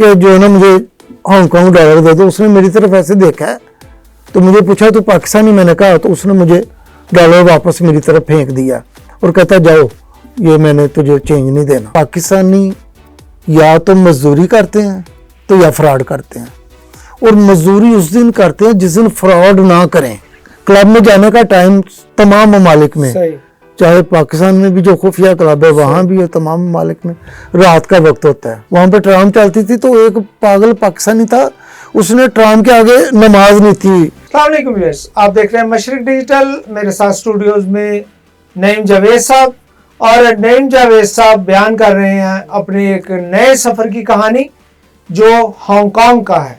इसके जो है ना मुझे हांगकांग डॉलर दे दो। उसने मेरी तरफ ऐसे देखा है तो मुझे पूछा तो पाकिस्तानी, मैंने कहा, तो उसने मुझे डॉलर वापस मेरी तरफ फेंक दिया और कहता जाओ ये मैंने तुझे चेंज नहीं देना। पाकिस्तानी या तो मजदूरी करते हैं तो या फ्रॉड करते हैं, और मजदूरी उस दिन करते हैं जिस दिन फ्रॉड ना करें। क्लब में जाने का टाइम तमाम ममालिक में, चाहे पाकिस्तान में भी जो खुफिया क्लब है वहाँ भी है, तमाम ममालिक में रात का वक्त होता है। वहाँ पे ट्राम चलती थी तो एक पागल पाकिस्तानी था, उसने ट्राम के आगे नमाज नहीं थी। अस्सलाम वालेकुम व्यूअर्स, आप देख रहे हैं मशरिक डिजिटल। मेरे साथ स्टूडियोज में नईम जावेद साहब, और नईम जावेद साहब बयान कर रहे हैं अपने एक नए सफ़र की कहानी जो हांगकांग का है।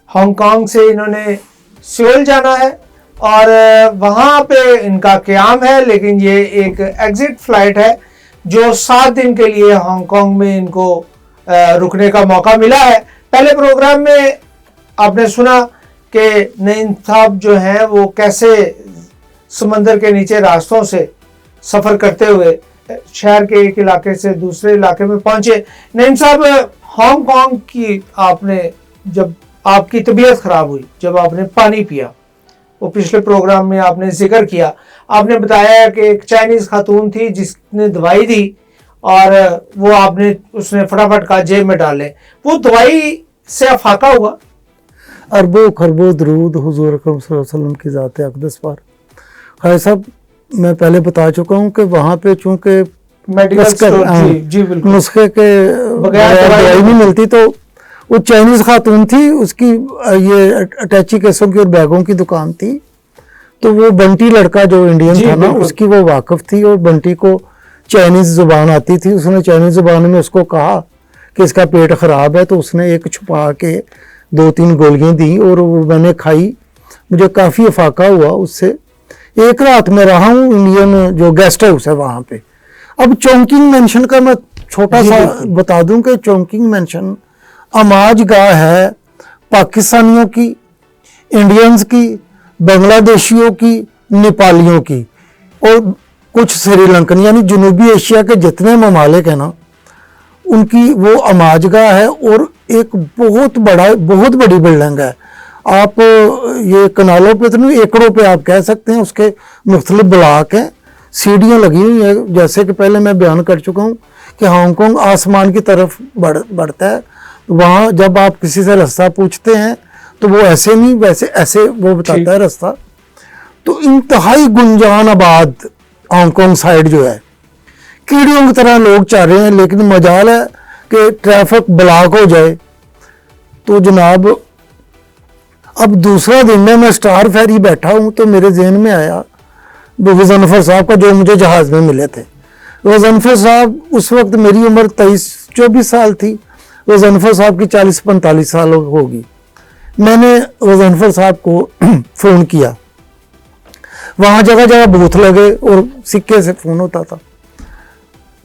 हांगकांग से इन्होंने सियोल जाना है और वहाँ पे इनका क़याम है, लेकिन ये एक एग्जिट फ़्लाइट है जो 7 दिन के लिए हांगकांग में इनको रुकने का मौका मिला है। पहले प्रोग्राम में आपने सुना कि नईम साहब जो हैं वो कैसे समंदर के नीचे रास्तों से सफ़र करते हुए शहर के एक इलाके से दूसरे इलाके में पहुंचे। नईम साहब, हांगकांग की आपने जब आपकी तबीयत ख़राब हुई, जब आपने पानी पिया, वो पिछले प्रोग्राम में आपने जिक्र किया, आपने बताया कि एक चाइनीज़ खातून थी जिसने दवाई दी और वो उसने फटाफट कहा जेब में डालें। वो दवाई से अफाका हुआ। अरबों खरबों दरूद हुजूर अकरम सल्लल्लाहु अलैहि वसल्लम की ज़ात अक़दस पर। खैर साहब, मैं पहले बता चुका हूँ कि वहाँ पे चूँकि नुस्खे के बगैर दवाई नहीं मिलती, तो वो चाइनीज़ खातून थी, उसकी ये अटैची केसों की और बैगों की दुकान थी। तो वो बंटी लड़का जो इंडियन था ना, उसकी वो वाकिफ़ थी और बंटी को चाइनीज़ ज़ुबान आती थी। उसने चाइनीज़ ज़ुबान में उसको कहा कि इसका पेट ख़राब है, तो उसने एक छुपा के 2-3 गोलियां दी और वो मैंने खाई। मुझे काफ़ी अफाका हुआ उससे। एक रात में रहा हूँ इंडियन जो गेस्ट हाउस है वहाँ पे। अब चौंकिंग मेंशन का मैं छोटा सा बता दूं कि चौंकिंग मेंशन अमाज गाह है पाकिस्तानियों की, इंडियंस की, बांग्लादेशियों की, नेपालियों की और कुछ श्रीलंकन, यानी जनूबी एशिया के जितने ममालिक हैं ना, उनकी वो अमाज गाह है। और एक बहुत बड़ी बिल्डिंग है। आप ये कनालों पे तो नहीं, एकड़ों पे आप कह सकते हैं। उसके मुख्तलिफ ब्लॉक हैं, सीढ़ियाँ लगी हुई हैं। जैसे कि पहले मैं बयान कर चुका हूँ कि हांगकांग आसमान की तरफ बढ़ता है। वहाँ जब आप किसी से रास्ता पूछते हैं तो वो ऐसे नहीं, वैसे ऐसे वो बताता है रास्ता। तो इंतहाई गुंजान आबाद हांगकांग साइड जो है, कीड़ियों की तरह लोग चाह रहे हैं। लेकिन मजाल है कि ट्रैफिक ब्लॉक हो जाए तो जनाब, अब दूसरा दिन में मैं स्टार फेरी बैठा हूँ तो मेरे जहन में आया वो गजनफर साहब का, जो मुझे जहाज़ में मिले थे। गजनफर साहब, उस वक्त मेरी उम्र 23-24 साल थी, गजनफर साहब की 40-45 साल होगी। मैंने गजनफर साहब को फ़ोन किया। वहाँ जगह जगह बूथ लगे और सिक्के से फ़ोन होता था।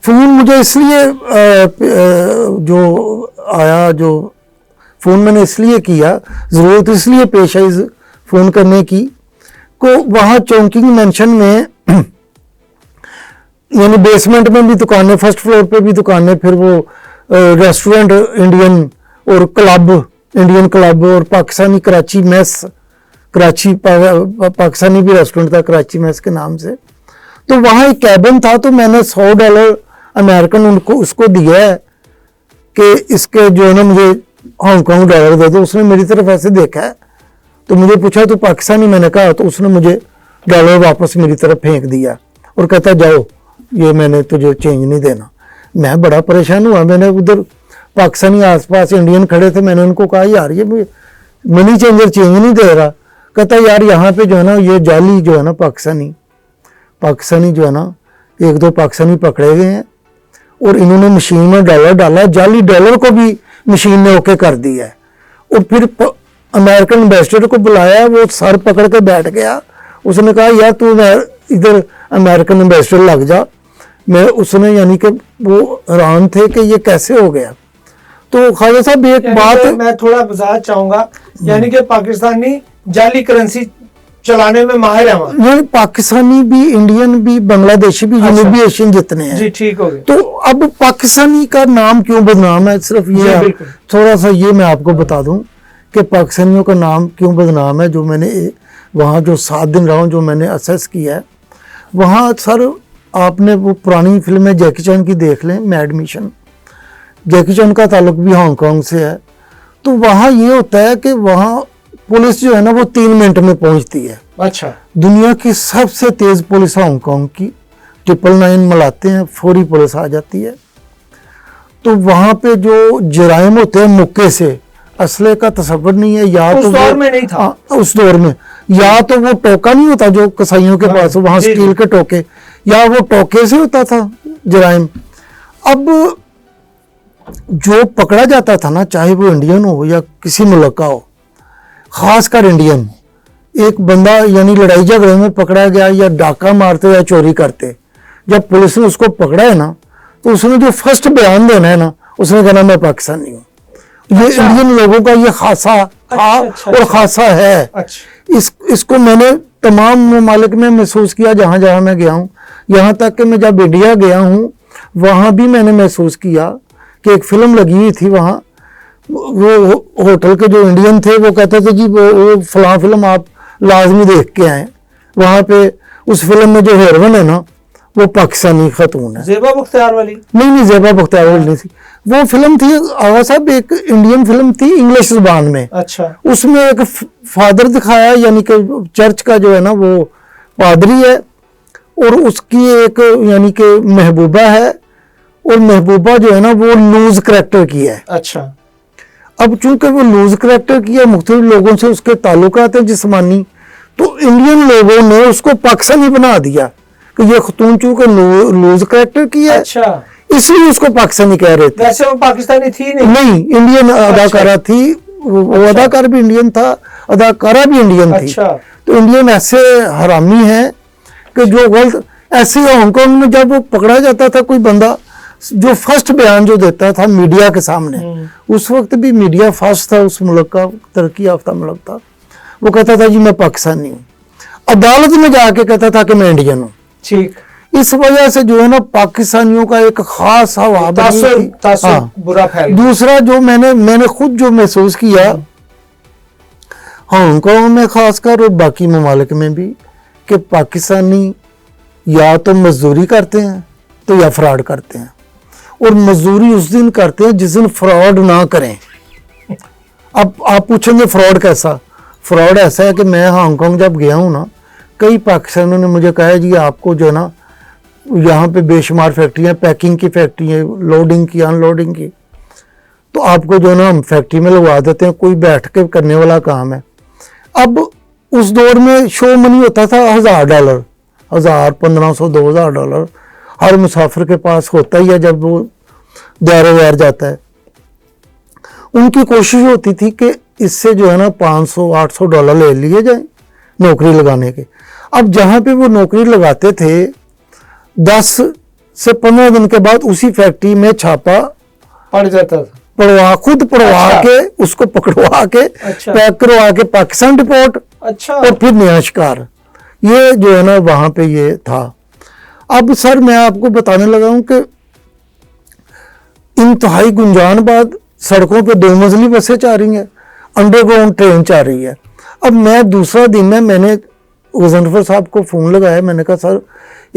फ़ोन मुझे इसलिए जो आया, जो फ़ोन मैंने इसलिए किया, ज़रूरत इसलिए पेश आई फ़ोन करने की, को वहाँ चौंकिंग मेंशन में यानी बेसमेंट में भी दुकानें, फर्स्ट फ्लोर पे भी दुकानें, फिर वो रेस्टोरेंट इंडियन और क्लब, इंडियन क्लब और पाकिस्तानी कराची मेस, कराची पाकिस्तानी भी रेस्टोरेंट था कराची मेस के नाम से। तो वहाँ एक कैबिन था, तो मैंने $100 अमेरिकन उसको दिया है कि इसके जो है ना मुझे हांगकांग डॉलर दे दो। उसने मेरी तरफ ऐसे देखा है तो मुझे पूछा तो पाकिस्तानी, मैंने कहा, तो उसने मुझे डॉलर वापस मेरी तरफ फेंक दिया और कहता जाओ ये मैंने तुझे चेंज नहीं देना। मैं बड़ा परेशान हुआ। मैंने उधर पाकिस्तानी आसपास इंडियन खड़े थे, मैंने उनको कहा यार ये मनी चेंजर चेंज नहीं दे रहा। कहता यार यहाँ पे जो है ना ये जाली जो है ना पाकिस्तानी जो है ना 1-2 पाकिस्तानी पकड़े गए हैं और इन्होंने मशीन में डॉलर डाला, जाली डॉलर को भी मशीन ने ओके कर दिया है। और फिर अमेरिकन एम्बेसडर को बुलाया, वो सर पकड़ के बैठ गया। उसने कहा यार तू इधर अमेरिकन एम्बेसडर लग जा। उसने यानी कि वो हैरान थे कि ये कैसे हो गया। तो ख्वाजा साहब एक बात मैं थोड़ा वजाहत चाहूँगा, यानी कि पाकिस्तानी जाली करेंसी चलाने में माहिर है वहाँ। यानी पाकिस्तानी भी, इंडियन भी, बांग्लादेशी भी, जनूबी एशियन जितने हैं जी ठीक हो गया। तो अब पाकिस्तानी का नाम क्यों बदनाम है, सिर्फ जी, ये बिल्कुल। थोड़ा सा ये मैं आपको बता दूं कि पाकिस्तानियों का नाम क्यों बदनाम है। जो मैंने वहाँ जो 7 दिन रहा हूँ, जो मैंने असेस किया है वहाँ, सर आपने वो पुरानी फिल्में जैकी चैन की देख लें, मैड मिशन, जैकी चैन का ताल्लुक भी हांगकांग से है। तो वहाँ ये होता है कि वहाँ पुलिस जो है ना वो 3 मिनट में पहुँचती है। अच्छा। दुनिया की सबसे तेज पुलिस हांगकांग की, 999 मिलाते हैं, फौरी पुलिस आ जाती है। तो वहाँ पे जो जराइम होते हैं मुक्के से, असले का तस्वर नहीं है, या उस तो दौर में नहीं था। उस दौर में या तो वो टोका नहीं होता जो कसाईयों के पास, वहाँ जी, स्टील जी। के टोके, या वो टोके से होता था जराइम। अब जो पकड़ा जाता था ना, चाहे वो इंडियन हो या किसी मुल्क का हो, खासकर इंडियन, एक बंदा यानी लड़ाई झगड़े में पकड़ा गया या डाका मारते या चोरी करते, जब पुलिस ने उसको पकड़ा है ना, तो उसने जो फर्स्ट बयान देना है ना, उसने कहना मैं पाकिस्तानी हूँ। ये अच्छा। इंडियन लोगों का ये खासा था अच्छा, और अच्छा। खासा है। अच्छा। इसको मैंने तमाम ममालिक में महसूस किया जहाँ जहाँ मैं गया हूँ। यहाँ तक कि मैं जब इंडिया गया हूँ वहाँ भी मैंने महसूस किया कि एक फिल्म लगी हुई थी वहाँ, वो होटल के जो इंडियन थे वो कहते थे जी वो फलां फिल्म आप लाजमी देख के आए। वहाँ पे उस फिल्म में जो हीरोइन है ना वो पाकिस्तानी खातून है। ज़ेबा बख्तियार वाली? नहीं, ज़ेबा बख्तियार वाली नहीं थी। वो फिल्म थी आगा साहब, एक इंडियन फिल्म थी इंग्लिश जुबान में। अच्छा। उसमें एक फादर दिखाया, यानी कि चर्च का जो है ना वो पादरी है, और उसकी एक यानी कि महबूबा है, और महबूबा जो है ना वो लूज करैक्टर की है। अच्छा। अब चूंकि वो लूज करैक्टर की है, मुख्तलिफ लोगों से उसके ताल्लुकात हैं जिस्मानी, तो इंडियन लोगों ने उसको पाकिस्तानी बना दिया कि ये खतून चूंकि लूज करैक्टर की है, अच्छा। इसलिए उसको पाकिस्तानी कह रहे थे। वैसे वो पाकिस्तानी थी नहीं? नहीं, इंडियन अदाकारा थी। वो अदाकार भी इंडियन था, अदाकारा भी इंडियन थी। अच्छा। तो इंडियन ऐसे हरामी है कि जो गलत, ऐसे हांगकांग में जब वो पकड़ा जाता था कोई बंदा, जो फर्स्ट बयान जो देता था मीडिया के सामने, उस वक्त भी मीडिया फास्ट था, उस मुल्क का तरक्की याफ्ता मुल्क था, वो कहता था जी मैं पाकिस्तानी हूँ। अदालत में जाके कहता था कि मैं इंडियन हूँ। ठीक। इस वजह से जो है ना पाकिस्तानियों का एक खास हवा बनी थी। तासुर बुरा फैल गया। दूसरा जो मैंने खुद जो महसूस किया हांगकांग में खासकर और बाकी ममालिक में भी, कि पाकिस्तानी या तो मजदूरी करते हैं तो या फ्रॉड करते हैं, और मजदूरी उस दिन करते हैं जिस दिन फ्रॉड ना करें। अब आप पूछेंगे फ्रॉड कैसा? फ्रॉड ऐसा है कि मैं हांगकांग जब गया हूँ ना, कई पाकिस्तानियों ने मुझे कहा है जी आपको जो है ना यहाँ पे बेशुमार फैक्ट्रियाँ, पैकिंग की फैक्ट्री है, लोडिंग की, अनलोडिंग की, तो आपको जो है ना हम फैक्ट्री में लगवा देते हैं, कोई बैठ के करने वाला काम है। अब उस दौर में शो मनी होता था $1000, 1000, 1500, $2000 हर मुसाफिर के पास होता ही है जब वो दायरे वार जाता है। उनकी कोशिश होती थी कि इससे जो है ना $500, $800 ले लिए जाए नौकरी लगाने के। अब जहाँ पे वो नौकरी लगाते थे, 10 से 15 दिन के बाद उसी फैक्ट्री में छापा पड़ जाता था, खुद पड़वा अच्छा। के उसको पकड़वा के अच्छा। पैक करवा के पाकिस्तान रिपोर्ट, अच्छा। और फिर नया शिकार। ये जो है ना वहां पे ये था। अब सर मैं आपको बताने लगा हूं कि इंतहाई गुंजानबाद सड़कों पे 2 मंजिली बसें जा रही हैं, अंडरग्राउंड ट्रेन जा रही है। अब मैं दूसरा दिन है, मैंने गजनफर साहब को फ़ोन लगाया, मैंने कहा सर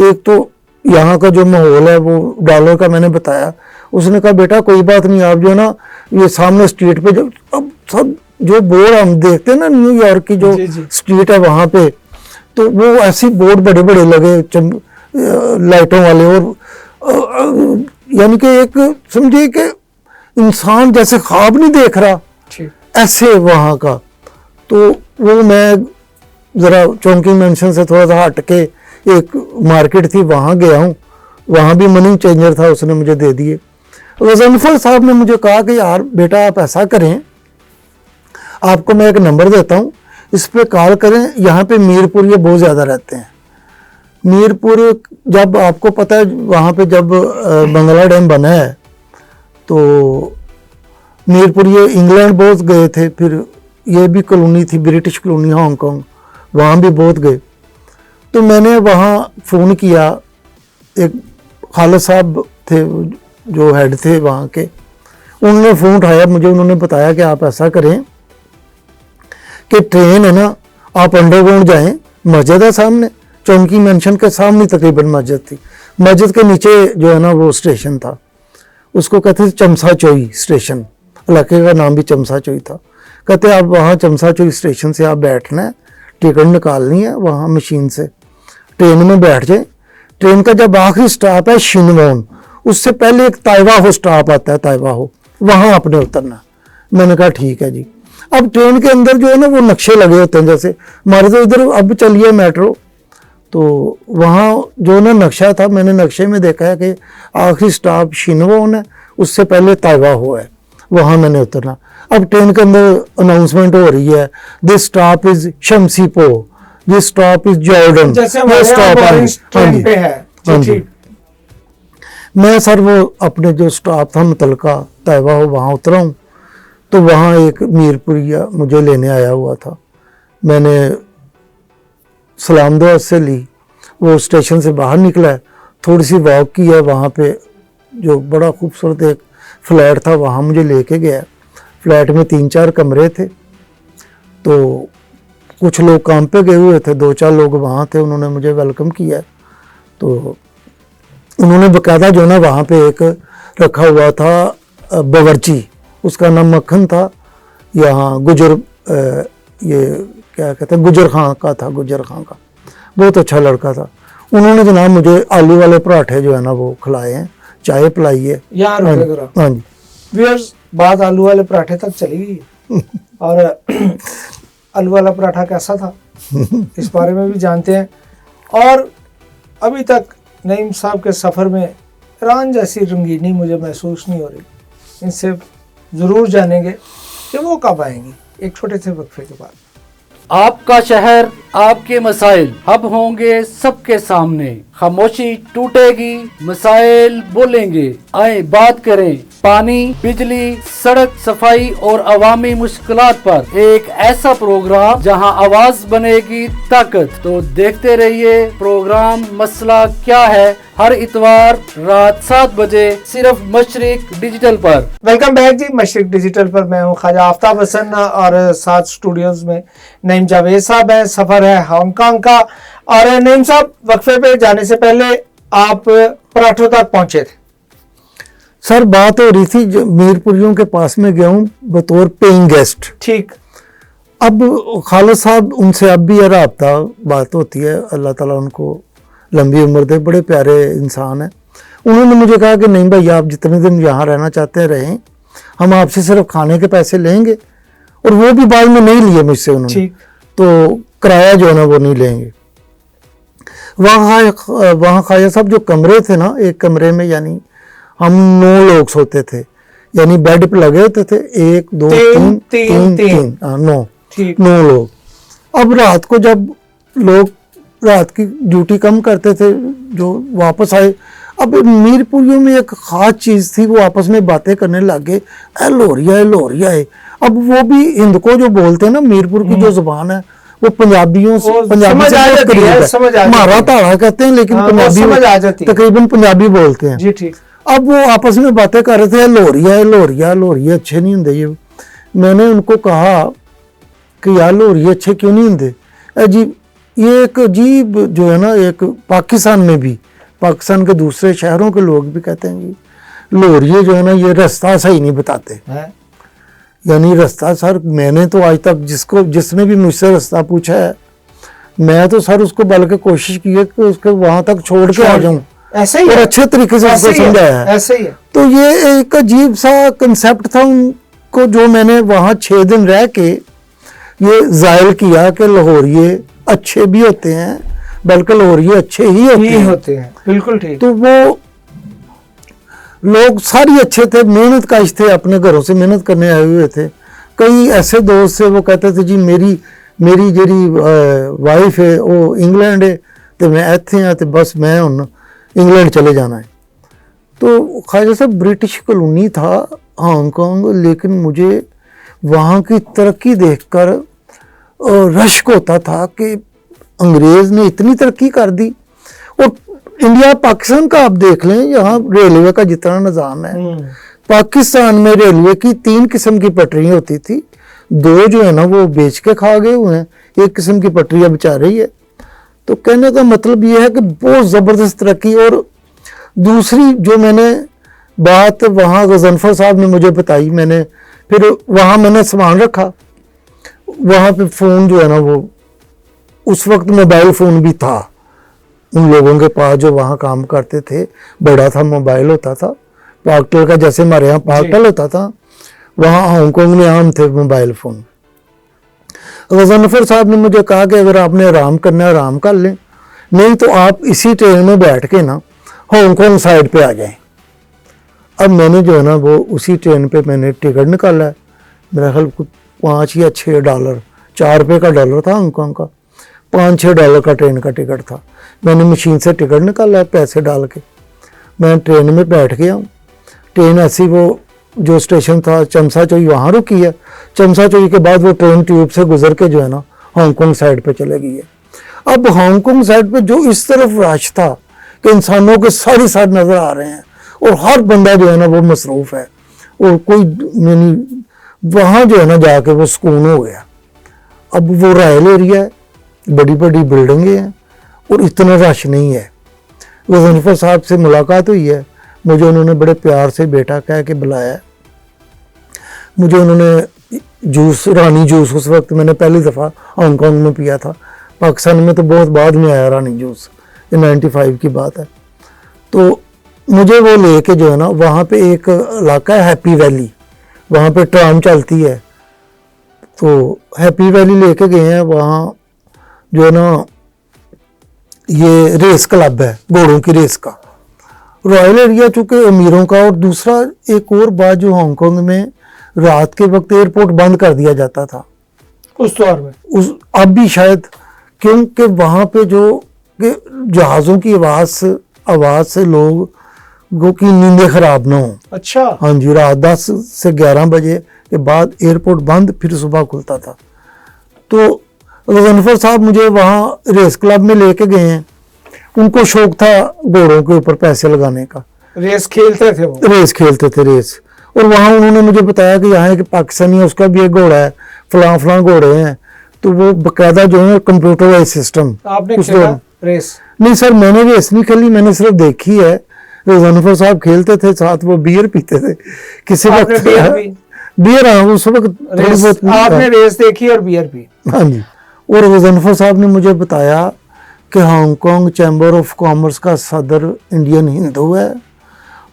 एक तो यहाँ का जो माहौल है वो डॉलर का मैंने बताया। उसने कहा बेटा कोई बात नहीं, आप जो है ना ये सामने स्ट्रीट पे जो अब सब जो बोर्ड हम देखते हैं ना न्यूयॉर्क की जो जी, जी। स्ट्रीट है वहाँ पे, तो वो ऐसी बोर्ड बड़े बड़े लगे लाइटों वाले, और यानी कि एक समझिए कि इंसान जैसे ख्वाब नहीं देख रहा ठीक। ऐसे वहाँ का। तो वो मैं ज़रा चौंकी मेंशन से थोड़ा सा हट के एक मार्केट थी वहाँ गया हूँ, वहाँ भी मनी चेंजर था, उसने मुझे दे दिए। गजनफर साहब ने मुझे कहा कि यार बेटा आप ऐसा करें, आपको मैं एक नंबर देता हूँ, इस पे कॉल करें। यहाँ पे मीरपुर ये बहुत ज़्यादा रहते हैं। मीरपुर जब आपको पता है वहाँ पे जब बंगला डैम बना है तो मीरपुर ये इंग्लैंड बहुत गए थे, फिर ये भी कॉलोनी थी, ब्रिटिश कॉलोनी हांगकांग, वहाँ भी बहुत गए। तो मैंने वहाँ फ़ोन किया, एक खालिद साहब थे जो हेड थे वहाँ के, उन्होंने फ़ोन उठाया मुझे, उन्होंने बताया कि आप ऐसा करें कि ट्रेन है ना, आप अंडरग्राउंड जाएं, मस्जिद है सामने, चौंकी मेंशन के सामने तकरीबन मस्जिद थी, मस्जिद के नीचे जो है ना वो स्टेशन था, उसको कहते थे चमसा चोई स्टेशन, इलाके का नाम भी चमसा चोई था। कहते आप वहाँ चमसा चोई स्टेशन से आप बैठना है, टिकट निकालनी है वहाँ मशीन से, ट्रेन में बैठ जाए। ट्रेन का जब आखिरी स्टॉप है शिनवॉन, उससे पहले एक ताइवा हो स्टॉप आता है, ताइवा हो, वहाँ आपने उतरना। मैंने कहा ठीक है जी। अब ट्रेन के अंदर जो है ना वो नक्शे लगे होते हैं, जैसे हमारे तो इधर अब चलिए मेट्रो, तो वहाँ जो ना नक्शा था, मैंने नक्शे में देखा है कि आखिरी स्टॉप शिनवॉन है, उससे पहले ताइवा हो है, वहाँ मैंने उतरना। अब ट्रेन के अंदर अनाउंसमेंट हो रही है, दिस स्टॉप इज शमसीपो, दिस स्टॉप इज जॉर्डन, जैसे हमारे यहाँ बोरिंग ट्रेन पे है। हाँ जी, जी। ठीक। मैं सर वो अपने जो स्टॉप था मुतलका ताइवा हो वहाँ उतरा हूँ, तो वहाँ एक मीरपुरिया मुझे लेने आया हुआ था, मैंने सलाम दुआ से ली, वो स्टेशन से बाहर निकला है, थोड़ी सी वॉक की है, वहाँ पे जो बड़ा खूबसूरत एक फ्लैट था वहाँ मुझे लेके गया। फ्लैट में 3-4 कमरे थे, तो कुछ लोग काम पे गए हुए थे, 2-4 लोग वहाँ थे, उन्होंने मुझे वेलकम किया। तो उन्होंने बकायदा जो ना वहाँ पे एक रखा हुआ था बावर्ची, उसका नाम मक्खन था, यहाँ गुजर ये क्या कहते हैं गुजर खां का था, गुजर खां का, बहुत अच्छा लड़का था। उन्होंने जनाब मुझे आलू वाले पराठे जो है ना वो खिलाए हैं, चाय पिलाई है। यहाँ रुके जरा। हाँ जी। व्यूअर्स, बात आलू वाले पराठे तक चली गई और आलू वाला पराठा कैसा था इस बारे में भी जानते हैं। और अभी तक नईम साहब के सफ़र में ईरान जैसी रंगीनी मुझे महसूस नहीं हो रही। इनसे ज़रूर जानेंगे कि वो कब आएंगी, एक छोटे से वक्फे के बाद। आपका शहर, आपके मसाइल अब होंगे सबके सामने, खामोशी टूटेगी, मसाइल बोलेंगे, आए बात करें। पानी, बिजली, सड़क, सफाई और अवामी मुश्किलात पर एक ऐसा प्रोग्राम जहां आवाज बनेगी ताकत। तो देखते रहिए प्रोग्राम मसला क्या है, हर इतवार रात 7 बजे सिर्फ मशरिक डिजिटल पर। वेलकम बैक जी, मशरिक डिजिटल पर मैं हूँ ख्वाजा आफ्ताब हसन और साथ स्टूडियोज में नईम जावेद साहब हैं। सफ़र है हांगकांग का। और नईम साहब, वक्फे पे जाने से पहले आप पराठों तक पहुंचे थे। सर बात हो रही थी, मीरपुरियों के पास में गया हूँ बतौर पेइंग गेस्ट। ठीक। अब खालिद साहब उनसे अब भी राब्ता बात होती है, अल्लाह ताला उनको लंबी उम्र दे, बड़े प्यारे इंसान हैं। उन्होंने मुझे कहा कि नहीं भाई, आप जितने दिन यहाँ रहना चाहते हैं रहें, हम आपसे सिर्फ खाने के पैसे लेंगे, और वो भी बाद में नहीं लिए मुझसे उन्होंने। ठीक। तो किराया जो है ना वो नहीं लेंगे। वहाँ ख्वाजा साहब जो कमरे थे ना, एक कमरे में यानी हम 9 लोग सोते थे, यानी बेड पे लगे होते थे, 1 2 3 9 ठीक। 9 लोग। अब रात को जब लोग रात की ड्यूटी कम करते थे, जो वापस आए, अब मीरपुरियों में एक ख़ास चीज़ थी, वो आपस में बातें करने लगे, ए लोरिया है, लोरिया है। अब वो भी हिंद को जो बोलते हैं ना, मीरपुर की जो जुबान है वो पंजाबियों से, पंजाबी से बहुत करीब है। हमारा ताड़ा कहते हैं, लेकिन पंजाबी तकरीबन पंजाबी बोलते हैं जी। ठीक। अब वो आपस में बातें कर रहे थे, लोरिया है, लोरिया, लोरिया अच्छे नहीं होंगे ये। मैंने उनको कहा कि यार लोरिया अच्छे क्यों नहीं होंगे? अजीब, ये एक अजीब जो है ना, एक पाकिस्तान में भी, पाकिस्तान के दूसरे शहरों के लोग भी कहते हैं कि लोरिये जो है ना ये रास्ता सही नहीं बताते हैं। यानी रास्ता सर, मैंने तो आज तक जिसने भी मुझसे रास्ता पूछा है, मैं तो सर उसको बल्कि कोशिश की है कि उसको वहां तक छोड़ के आ जाऊं, ऐसे ही और अच्छे तरीके से उसको समझाया है। ऐसे ही है। तो ये एक अजीब सा कंसेप्ट था उनको, जो मैंने वहाँ 6 दिन रह के ये जाहिर किया कि लाहौरिये अच्छे भी होते हैं, बल्कि लाहौरिये अच्छे ही होते हैं। बिल्कुल ठीक। तो वो लोग सारे अच्छे थे, मेहनत काश थे, अपने घरों से मेहनत करने आए हुए थे। कई ऐसे दोस्त थे, वो कहते थे जी मेरी जेरी वाइफ है वो इंग्लैंड है, तो मैं इत्थे हाँ, तो बस मैं हुण इंग्लैंड चले जाना है। तो ख्वाजा साहब ब्रिटिश कॉलोनी था हांगकांग, लेकिन मुझे वहाँ की तरक्की देखकर रश्क होता था कि अंग्रेज ने इतनी तरक्की कर दी। और इंडिया पाकिस्तान का आप देख लें, यहाँ रेलवे का जितना निज़ाम है, पाकिस्तान में रेलवे की 3 किस्म की पटरियाँ होती थी, 2 जो है ना वो बेच के खा गए हुए हैं, 1 किस्म की पटरी अब बचा रही है। तो कहने का मतलब ये है कि बहुत ज़बरदस्त तरक्की। और दूसरी जो मैंने बात वहाँ गजनफर साहब ने मुझे बताई, मैंने फिर वहाँ मैंने सामान रखा, वहाँ पे फ़ोन जो है ना वो उस वक्त मोबाइल फ़ोन भी था उन लोगों के पास जो वहाँ काम करते थे, बड़ा था मोबाइल होता था, पाकटेल का जैसे हमारे यहाँ पाकटेल होता था, वहाँ हांगकांग में आम थे मोबाइल फ़ोन। गजनफर साहब ने मुझे कहा कि अगर आपने आराम करना है आराम कर लें, नहीं तो आप इसी ट्रेन में बैठ के ना हांगकांग साइड पे आ जाएं। अब मैंने जो है ना वो उसी ट्रेन पे मैंने टिकट निकाला है, मेरा ख्याल $5 या $6, $4 का डॉलर था हांगकांग का, $5-6 का ट्रेन का टिकट था। मैंने मशीन से टिकट निकाला है पैसे डाल के, मैं ट्रेन में बैठ गया हूँ। ट्रेन ऐसी वो जो स्टेशन था चमसा चौई वहाँ रुकी है, चमसा चौई के बाद वो ट्रेन ट्यूब से गुजर के जो है ना हांगकांग साइड पे चले गई है। अब हांगकांग साइड पे जो इस तरफ रश था कि इंसानों के सारे साथ नज़र आ रहे हैं और हर बंदा जो है ना वो मसरूफ़ है, और कोई यानी वहाँ जो है ना जाके वो सुकून हो गया। अब वो रॉयल एरिया है, बड़ी बड़ी बिल्डिंगें हैं और इतना रश नहीं है। गजनफर साहब से मुलाकात हुई है, मुझे उन्होंने बड़े प्यार से बेटा कह के बुलाया। मुझे उन्होंने जूस, रानी जूस, उस वक्त मैंने पहली दफ़ा हांगकांग में पिया था, पाकिस्तान में तो बहुत बाद में आया रानी जूस, ये 95 की बात है। तो मुझे वो लेके जो है ना वहाँ पे एक इलाका है हैप्पी वैली, वहाँ पे ट्राम चलती है, तो हैप्पी वैली लेके गए हैं। वहाँ जो है ना ये रेस क्लब है, घोड़ों की रेस का, रॉयल एरिया चूँकि अमीरों का। और दूसरा एक और बात, जो हांगकांग में रात के वक्त एयरपोर्ट बंद कर दिया जाता था उस दौर में, अब भी शायद, क्योंकि वहाँ पे जो जहाज़ों की आवाज़ से लोगों की नींदें ख़राब ना हो। अच्छा, हाँ जी, रात 10 से 11 बजे के बाद एयरपोर्ट बंद, फिर सुबह खुलता था। तो गजनफर साहब मुझे वहाँ रेस क्लब में लेके गए हैं, उनको शौक था घोड़ों के ऊपर पैसे लगाने का, रेस खेलते थे वो, रेस खेलते थे रेस। और वहाँ उन्होंने मुझे बताया कि यहाँ एक पाकिस्तानी है, उसका भी एक घोड़ा है, फलां घोड़े हैं। तो वो बाकायदा जो है कंप्यूटराइज सिस्टम। आपने खेला रेस? नहीं सर, मैंने रेस नहीं खेली, मैंने सिर्फ देखी है। गजनफर साहब खेलते थे, साथ वो बियर पीते थे किसी वक्त, बियर, हाँ उस वक्त रेस, आपने रेस देखी और बियर पी? हाँ जी। और गजनफर साहब ने मुझे बताया कि हांगकांग चैम्बर ऑफ कॉमर्स का सदर इंडियन हिंदू है,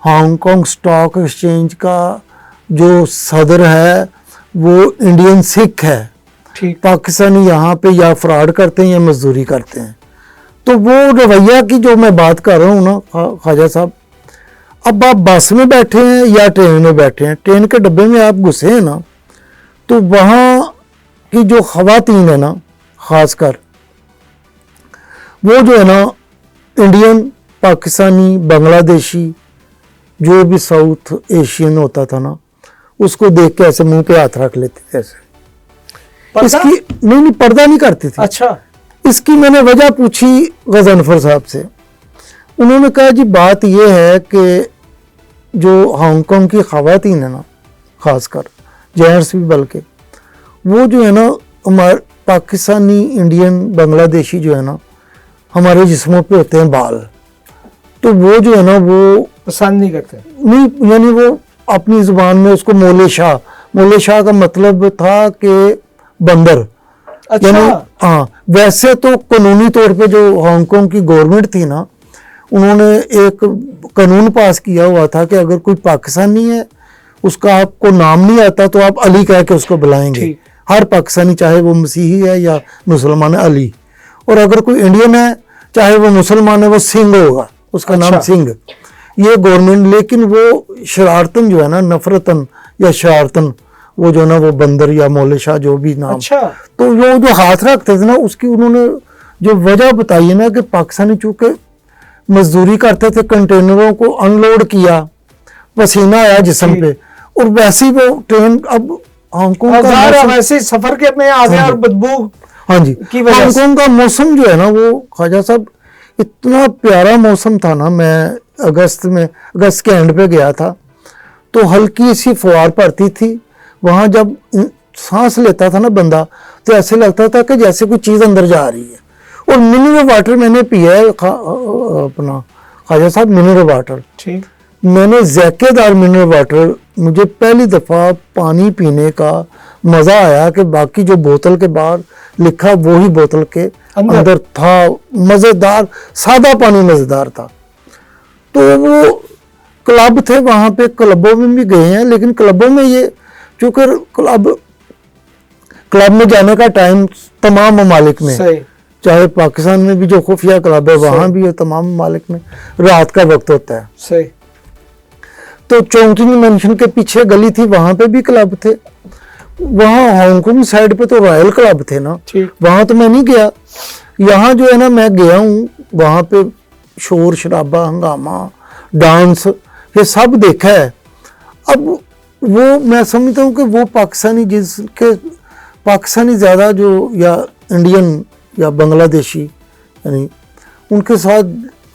हांगकांग स्टॉक एक्सचेंज का जो सदर है वो इंडियन सिख है। ठीक। पाकिस्तानी यहाँ पे या फ्रॉड करते हैं या मजदूरी करते हैं। तो वो रवैया की जो मैं बात कर रहा हूँ ना ख्वाजा साहब, अब आप बस में बैठे हैं या ट्रेन में बैठे हैं, ट्रेन के डब्बे में आप घुसे हैं ना, तो वहाँ की जो ख़वातीन है ना, ख़ासकर वो जो है ना इंडियन, पाकिस्तानी, बांग्लादेशी, जो भी साउथ एशियन होता था ना, उसको देख के ऐसे मुंह पे हाथ रख लेते थे ऐसे। इसकी नहीं पर्दा नहीं करती थी। अच्छा। इसकी मैंने वजह पूछी गजनफर साहब से, उन्होंने कहा जी बात यह है कि जो हांगकांग की ख़वातीन है ना, ख़ासकर जेंट्स भी, बल्कि वो जो है ना हमारे पाकिस्तानी, इंडियन, बांग्लादेशी जो है ना, हमारे जिस्मों पे होते हैं बाल, तो वो जो है ना वो पसंद नहीं करते। नहीं, यानी वो अपनी ज़ुबान में उसको मोले शाह का मतलब था कि बंदर। अच्छा। हाँ, वैसे तो कानूनी तौर पे जो हांगकांग की गवर्नमेंट थी ना, उन्होंने एक कानून पास किया हुआ था कि अगर कोई पाकिस्तानी है, उसका आपको नाम नहीं आता तो आप अली कह के उसको बुलाएंगे। हर पाकिस्तानी, चाहे वो मसीही है या मुसलमान है, अली। और अगर कोई इंडियन है, चाहे वो मुसलमान है, वो सिंह होगा, उसका नाम सिंह। ये गवर्नमेंट, लेकिन वो शरारतन जो है ना, नफरतन या शरारतन, वो जो ना वो बंदर या मौले शाह जो भी नाम। अच्छा। तो वो जो हाथ रखते थे ना, उसकी उन्होंने जो वजह बताई है ना कि पाकिस्तानी चूँकि मजदूरी करते थे, कंटेनरों को अनलोड किया, पसीना आया जिस्म पे, और वैसे ही वो ट्रेन अब हांगकांग का वैसे सफर के में आ गया और बदबू हाँ जी, की वजह से। हांगकांग का मौसम जो है ना वो ख्वाजा साहब इतना प्यारा मौसम था ना। मैं अगस्त के एंड पे गया था तो हल्की सी फुहार पड़ती थी वहाँ। जब सांस लेता था ना बंदा तो ऐसे लगता था कि जैसे कोई चीज़ अंदर जा रही है। और मिनरल वाटर मैंने पिया है अपना ख्वाजा साहब, मिनरल वाटर। ठीक। मैंने जायकेदार मिनरल वाटर, मुझे पहली दफ़ा पानी पीने का मज़ा आया कि बाकी जो बोतल के बाहर लिखा वही बोतल के अंदर था। मज़ेदार सादा पानी मज़ेदार था। तो वो क्लब थे वहाँ पे, क्लबों में भी गए हैं, लेकिन क्लबों में ये चूँकि क्लब में जाने का टाइम तमाम ममालिक में, सही। चाहे पाकिस्तान में भी जो खुफिया क्लब है वहाँ भी है, तमाम ममालिक में रात का वक्त होता है। सही। तो चौंकिंग मेंशन के पीछे गली थी, वहाँ पे भी क्लब थे। वहाँ हांगकांग साइड पे तो रॉयल क्लब थे ना, ठीक। वहाँ तो मैं नहीं गया। यहाँ जो है ना मैं गया हूँ, वहाँ पे शोर शराबा, हंगामा, डांस, ये सब देखा है। अब वो मैं समझता हूँ कि वो पाकिस्तानी ज़्यादा जो या इंडियन या बांग्लादेशी, यानी उनके साथ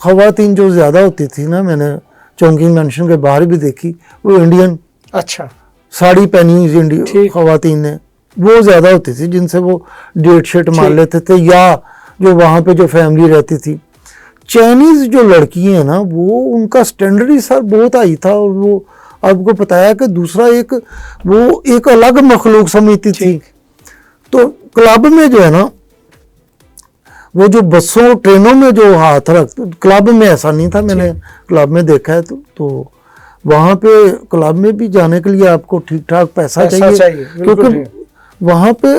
ख़वातीन जो ज़्यादा होती थी ना, मैंने चौंकिंग मेंशन के बाहर भी देखी, वो इंडियन, अच्छा, साड़ी पहनी हुई इंडियन ख़वातीन ने, वो ज़्यादा होती थी जिनसे वो डेट शेट मार लेते थे, या जो वहाँ पे जो फैमिली रहती थी। चाइनीज़ जो लड़की हैं ना, वो उनका स्टैंडर्ड ही सर बहुत हाई था। और वो आपको पता है कि दूसरा वो एक अलग मखलूक समझती थी। तो क्लब में जो है ना, वो जो बसों ट्रेनों में जो हाथ रख, क्लब में ऐसा नहीं था, मैंने क्लब में देखा है। तो वहाँ पे क्लब में भी जाने के लिए आपको ठीक ठाक पैसा चाहिए, क्योंकि वहाँ पे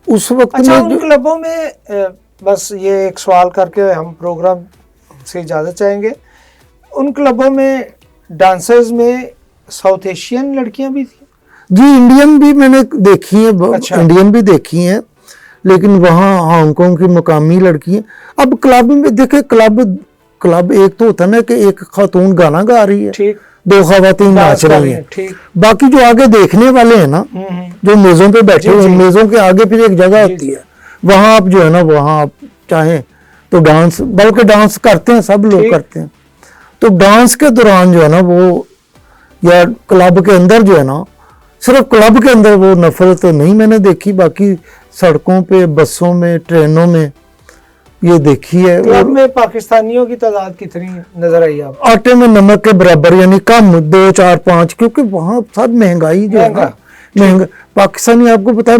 उस वक्त अच्छा, में उन क्लबों में बस ये एक सवाल करके हम प्रोग्राम से इजाज़त चाहेंगे। उन क्लबों में डांसर्स में साउथ एशियन लड़कियां भी थी? जी, इंडियन भी मैंने देखी है। अच्छा। इंडियन भी देखी हैं, लेकिन वहाँ हांगकांग की मकामी लड़कियां। अब क्लब में देखे, क्लब एक तो होता है ना कि एक खातून गाना गा रही है, ठीक, दो खवातीन नाच रही हैं, ठीक, बाकी जो आगे देखने वाले हैं ना, जो मेज़ों पे बैठे हुए, मेज़ों के आगे फिर एक जगह होती है, वहाँ आप जो है ना, वहाँ आप चाहें तो डांस, बल्कि डांस करते हैं, सब लोग करते हैं। तो डांस के दौरान जो है ना वो, या क्लब के अंदर जो है ना, सिर्फ क्लब के अंदर वो नफरत नहीं मैंने देखी, बाकी सड़कों पे, बसों में, ट्रेनों में ये देखी है। क्लब में पाकिस्तानियों की तादाद कितनी नजर आई आप? आटे में नमक के बराबर, यानी कम, 2 4 5, क्योंकि वहाँ सब महंगाई जो है ना, महंगा। पाकिस्तानी आपको पता है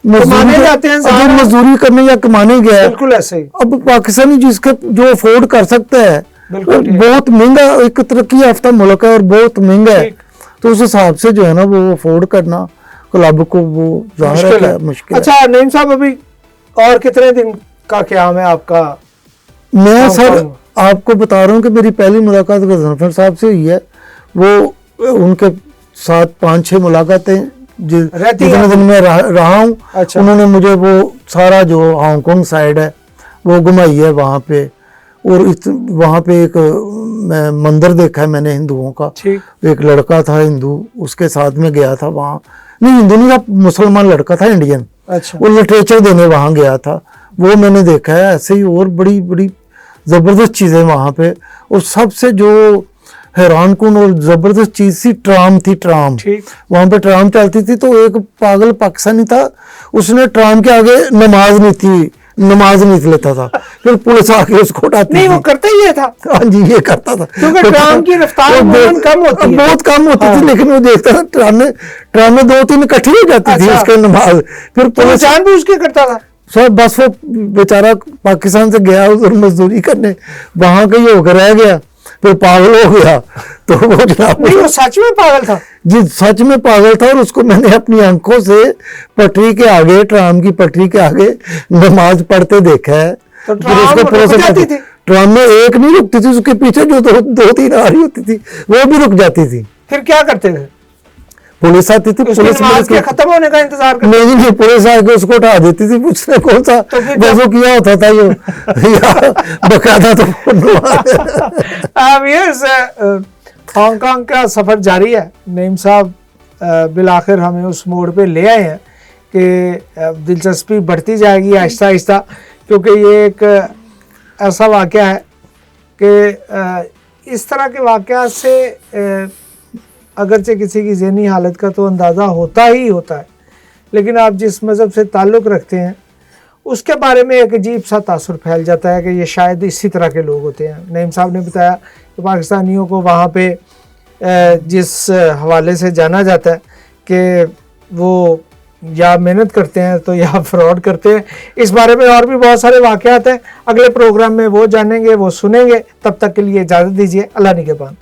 कमाने जाते हैं, मजदूरी करने या कमाने गया है, बिल्कुल ऐसे ही। अब पाकिस्तानी जिसके जो अफोर्ड कर सकता है, बहुत महंगा, एक तरक्की याफ्ता मुल्क है और बहुत महंगा है, तो उस हिसाब से जो है ना वो अफोर्ड करना क्लब को वो जाहिर है मुश्किल। अच्छा नईम साहब, अभी और कितने दिन का क़याम है आपका? मैं सर आपको बता रहा हूँ कि मेरी पहली मुलाकात गजनफर साहब से हुई है। वो उनके साथ 5-6 मुलाकातें जितने दिन में रहा हूँ। अच्छा। उन्होंने मुझे वो सारा जो हांगकांग साइड है वो घुमाई है वहाँ पे, और वहाँ पे एक मंदिर देखा है मैंने हिंदुओं का। एक लड़का था हिंदू, उसके साथ में गया था वहाँ, नहीं हिंदू नहीं था, मुसलमान लड़का था, इंडियन। अच्छा। वो लिटरेचर देने वहाँ गया था, वो मैंने देखा है। ऐसे ही और बड़ी बड़ी ज़बरदस्त चीज़ें वहाँ पे। और सबसे जो हैरान कुन और ज़बरदस्त चीज़ थी, ट्राम थी, ट्राम। वहाँ पे ट्राम चलती थी, तो एक पागल पाकिस्तानी था, उसने ट्राम के आगे नमाज नहीं लेता था, फिर पुलिस आके उसको उठाती। नहीं, वो करता ही था। हाँ जी, ये करता था, क्योंकि ट्राम की रफ्तार बहुत कम होती थी, लेकिन वो देखता था ट्राम में 2-3 इकट्ठी हो जाती थी उसके नमाज, फिर पुलिस जानबूझ के करता था सब। बस वो बेचारा पाकिस्तान से गया उधर मजदूरी करने, वहां का ही होकर रह गया, फिर पागल हो गया। तो वो जनाब, वो सच में पागल था जी, सच में पागल था। और उसको मैंने अपनी आंखों से पटरी के आगे, ट्राम की पटरी के आगे नमाज पढ़ते देखा है। तो ट्राम में एक नहीं रुकती थी, उसके पीछे जो 2-3 आ रही होती थी वो भी रुक जाती थी। फिर क्या करते थे? पुलिस आती थी, पुलिस के खत्म होने का इंतजार करती। नहीं, पुलिस आके उसको उठा देती थी, पूछने कौन सा वजू किया होता था यो बकायदा। तो हांगकांग का सफर जारी है। नईम साहब बिलाखिर हमें उस मोड़ पे ले आए हैं कि दिलचस्पी बढ़ती जाएगी आहिस्ता आहिस्ता, क्योंकि ये एक ऐसा वाक़या है कि इस तरह के वाक़यात से अगरचे किसी की ज़हनी हालत का तो अंदाज़ा होता ही होता है, लेकिन आप जिस मज़हब से ताल्लुक़ रखते हैं उसके बारे में एक अजीब सा तासुर फैल जाता है कि ये शायद इसी तरह के लोग होते हैं। नईम साहब ने बताया कि पाकिस्तानियों को वहाँ पे जिस हवाले से जाना जाता है कि वो या मेहनत करते हैं तो या फ्रॉड करते हैं। इस बारे में और भी बहुत सारे वाक़यात हैं, अगले प्रोग्राम में वो जानेंगे, वो सुनेंगे। तब तक के लिए इजाज़त दीजिए। अल्लाह निगहबान।